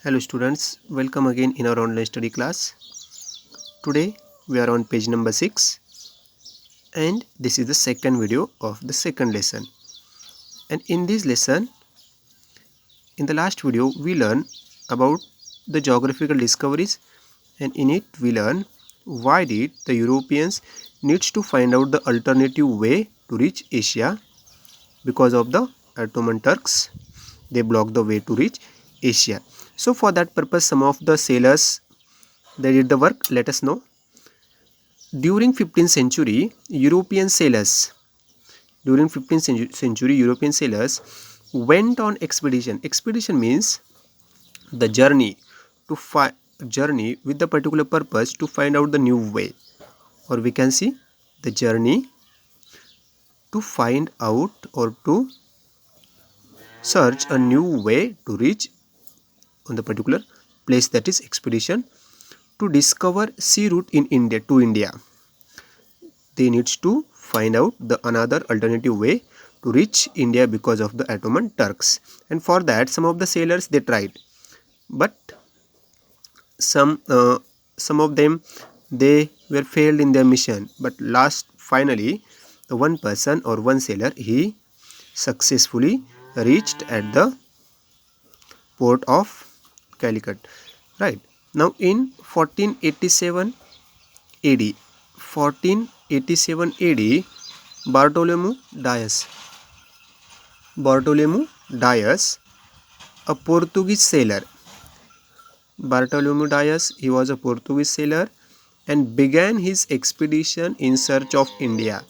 Hello students, welcome again in our online study class. Today we are on page number 6 and this is the second video of the second lesson. And in this lesson, in the last video we learned about the geographical discoveries, and in it we learn why did the Europeans needs to find out the alternative way to reach Asia. Because of the Ottoman Turks, they blocked the way to reach Asia. So for that purpose, some of the sailors, they did the work. Let us know. During 15th century, European sailors went on expedition. Expedition means the journey to journey with the particular purpose to find out the new way, or we can see the journey to find out or to search a new way to reach on the particular place, that is expedition to discover sea route in India to India. They needs to find out the another alternative way to reach India because of the Ottoman Turks, and for that some of the sailors they tried, but some of them they were failed in their mission. But finally the one person or one sailor, he successfully reached at the port of Calicut. Right now in 1487 AD, 1487 AD, Bartolomeu Dias, a Portuguese sailor. Bartolomeu Dias, he was a Portuguese sailor and began his expedition in search of India.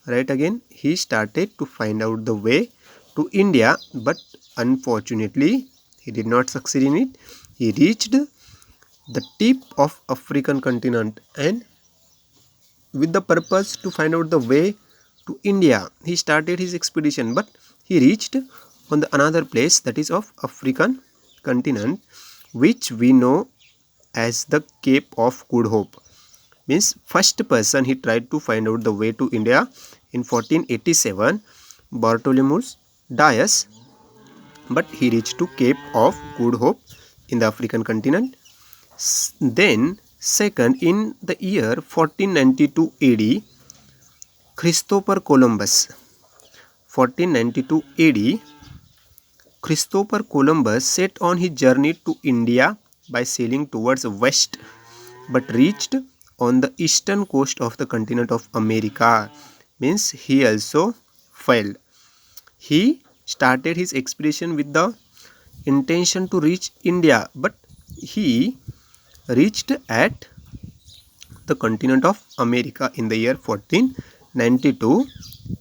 Right, again he started to find out the way to India, but unfortunately he did not succeed in it. He reached the tip of African continent, and with the purpose to find out the way to India, he started his expedition, but he reached on the another place, that is of African continent, which we know as the Cape of Good Hope. Means first person he tried to find out the way to India in 1487, Bartolomeu Dias, but he reached to Cape of Good Hope in the African continent. Then second, in the year 1492 AD, Christopher Columbus. 1492 AD, Christopher Columbus set on his journey to India by sailing towards west, but reached on the eastern coast of the continent of America. Means he also failed. He started his expedition with the intention to reach India, but he reached at the continent of America in the year 1492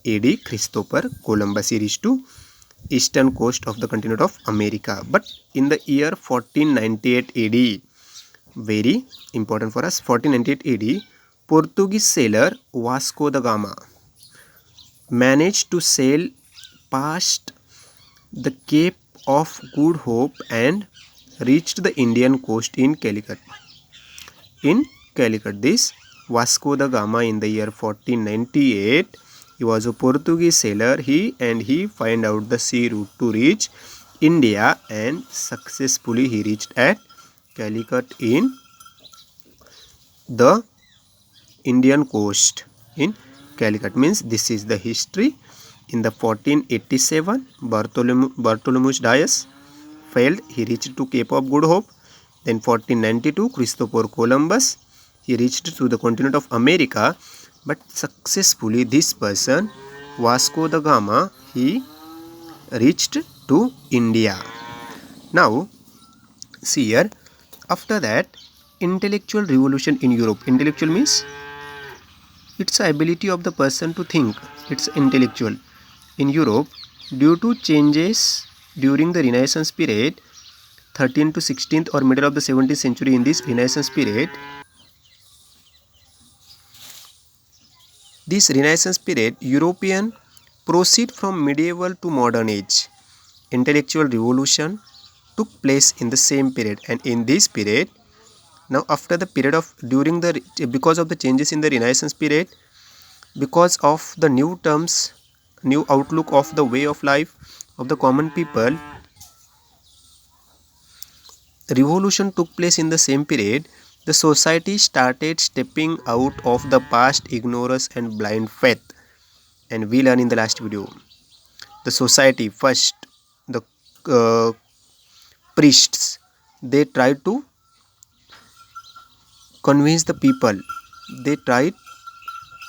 AD. Christopher Columbus, he reached to eastern coast of the continent of America. But in the year 1498 AD, very important for us, 1498 AD, Portuguese sailor Vasco da Gama managed to sail past the Cape of Good Hope and reached the Indian coast in Calicut. This Vasco da Gama in the year 1498, he was a Portuguese sailor. He find out the sea route to reach India, and successfully he reached at Calicut in the Indian coast in Calicut. Means this is the history. In the 1487, Bartolomeu Dias failed. He reached to Cape of Good Hope. Then 1492, Christopher Columbus, he reached to the continent of America, but successfully this person, Vasco da Gama, he reached to India. Now see here, after that, intellectual revolution in Europe. Intellectual means it's the ability of the person to think. It's intellectual. In Europe, due to changes during the Renaissance period, 13th to 16th or middle of the 17th century, in this Renaissance period, European proceed from medieval to modern age. Intellectual revolution took place in the same period, and in this period, now after the period of because of the changes in the Renaissance period, because of the new terms, new outlook of the way of life of the common people, revolution took place in the same period, the society started stepping out of the past ignorance and blind faith. And we learn in the last video. The society first, the uh, priests, they tried to convince the people. They tried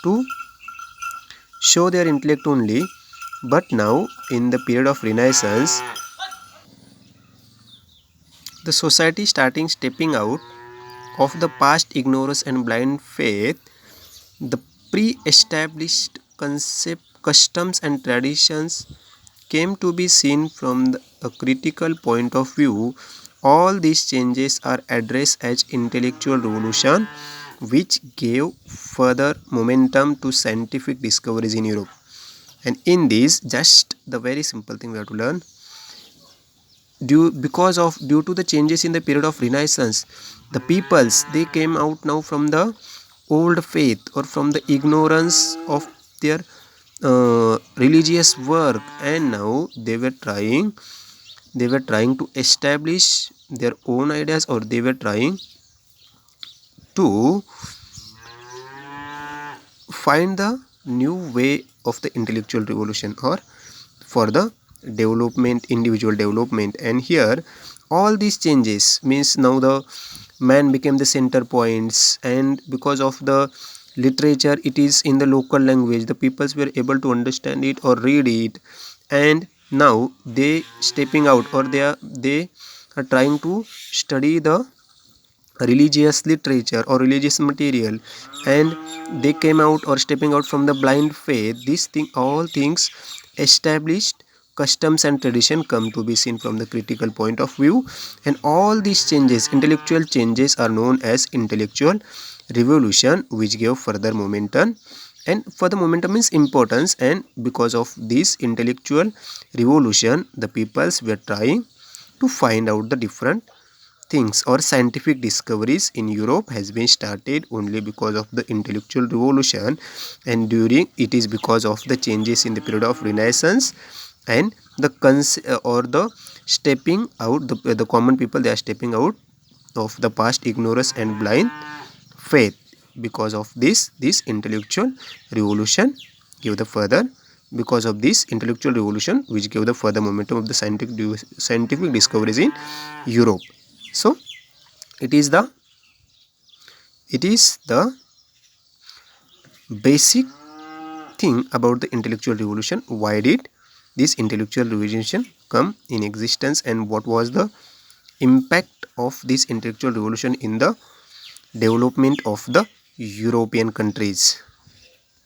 to show their intellect only. But now, in the period of Renaissance, the society starting stepping out of the past ignorance and blind faith. The pre-established concept, customs and traditions came to be seen from a critical point of view. All these changes are addressed as intellectual revolution, which gave further momentum to scientific discoveries in Europe. And in this, just the very simple thing we have to learn. Due to the changes in the period of Renaissance, the peoples, they came out now from the old faith or from the ignorance of their religious work, and now they were trying to establish their own ideas, or they were trying to find the new way of the intellectual revolution, or for the development, individual development. And here all these changes means now the man became the center points, and because of the literature, it is in the local language, the peoples were able to understand it or read it. And now they stepping out, or they are trying to study the religious literature or religious material, and they came out or stepping out from the blind faith. These thing, all things established customs and tradition come to be seen from the critical point of view. And all these changes, intellectual changes, are known as intellectual revolution, which gave further momentum. And further momentum means importance, and because of this intellectual revolution, the peoples were trying to find out the different things, or scientific discoveries in Europe has been started only because of the intellectual revolution. And during it is because of the changes in the period of Renaissance, and the or the stepping out, the common people, they are stepping out of the past ignorance and blind faith. Because of this intellectual revolution give the further, because of this intellectual revolution which gave the further momentum of the scientific discoveries in Europe. So it is the basic thing about the intellectual revolution. Why did this intellectual revolution come in existence, and what was the impact of this intellectual revolution in the development of the European countries?